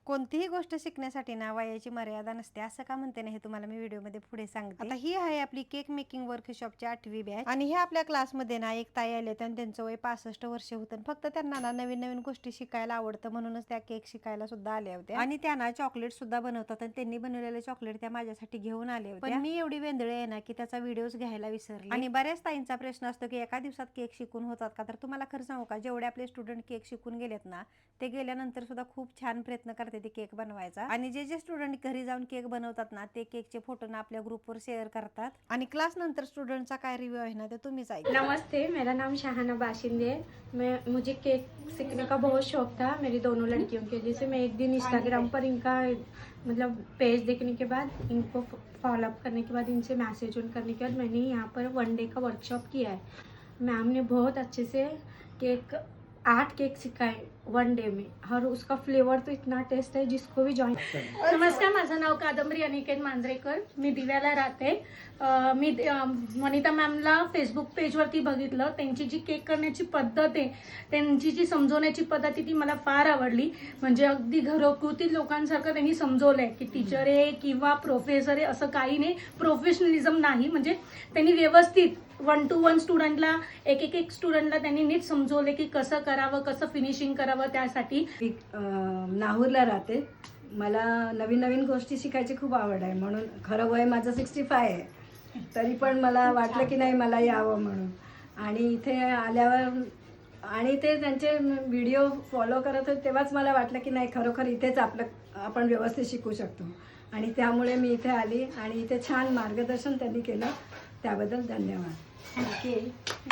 कोणतीही गोष्ट शिकण्यासाठी ना वयाची मर्यादा नसते, असं का म्हणते ना हे तुम्हाला मी व्हिडिओमध्ये पुढे सांगते. आता ही आहे आपली केक मेकिंग वर्कशॉपची 8वी बॅच आणि हे आपल्या क्लासमध्ये ना एक ताई आले आणि त्यांचं वय 65 वर्ष होतं. फक्त त्यांना ना नवीन नवीन गोष्टी शिकायला आवडतं म्हणूनच त्या केक शिकायला सुद्धा आल्या होत्या आणि त्या ना चॉकलेट सुद्धा बनवतात आणि त्यांनी बनवलेले चॉकलेट त्या माझ्यासाठी घेऊन आले होते. पण मी एवढी वेंदळे आहे ना की त्याचा व्हिडिओज घ्यायला विसरले. आणि बऱ्याच ताईंचा प्रश्न असतो की एका दिवसात केक शिकून होतात का? तर तुम्हाला खरं सांगू का, जेवढे आपले स्टुडंट केक शिकून गेलेत ना ते गेल्यानंतर सुद्धा खूप छान प्रयत्न करते ते केक बनवायचा. आणि जे स्टुडंट घरी जाऊन केक बनवतात ना ते केकचे फोटो ना आपल्या ग्रुपवर शेअर करतात. आणि क्लास नंतर स्टुडंटचा काय रिव्ह्यू आहे ना ते तुम्हीच ऐका. नमस्ते, मेरा नाम शाहाना बाशिंदे है। मुझे केक सीखने का बहुत शौक था मेरी दोनों लड़कियों के। जैसे मैं एक दिन इंस्टाग्राम पर इनका मतलब पेज देखने के बाद, इनको फॉलो अप करने के बाद, इनसे मैसेज ऑन करने के बाद मैंने यहाँ पर 1 डे का वर्कशॉप किया है। मैम ने बहुत अच्छे से केक 8 केक सिखाए 1 डे में, और उसका फ्लेवर तो इतना टेस्ट है जिसको भी जॉइन। नमस्कार, माझं नाव कादंबरी अनिकेत मांजरेकर, मी दिव्याला राहते। मी वनिता मॅमला फेसबुक पेजवरती बघितलं, त्यांची जी केक करण्याची पद्धत आहे, त्यांची जी समजवण्याची पद्धत आहे ती मला फार आवडली। म्हणजे अगदी घरगुती लोकांसारखं त्यांनी समजवलंय की टीचर आहे किंवा प्रोफेसर आहे असं काही नाही, प्रोफेशनलिझम नाही। म्हणजे त्यांनी व्यवस्थित 1 to 1 स्टुडंटला एक स्टुडंटला त्यांनी नीट समजवले की कसं करावं, कसं फिनिशिंग करावं। त्यासाठी नाहूरला राहते, मला नवीन नवीन गोष्टी शिकायची खूप आवड आहे, म्हणून खरं वय माझं 65 आहे, तरी पण मला वाटलं की नाही मला यावं म्हणून। आणि इथे आल्यावर आणि ते त्यांचे व्हिडिओ फॉलो करत होते तेव्हाच मला वाटलं की नाही खरोखर इथेच आपण व्यवस्थित शिकू शकतो, आणि त्यामुळे मी इथे आली आणि इथे छान मार्गदर्शन त्यांनी केलं, त्याबद्दल धन्यवाद। थँक्यू।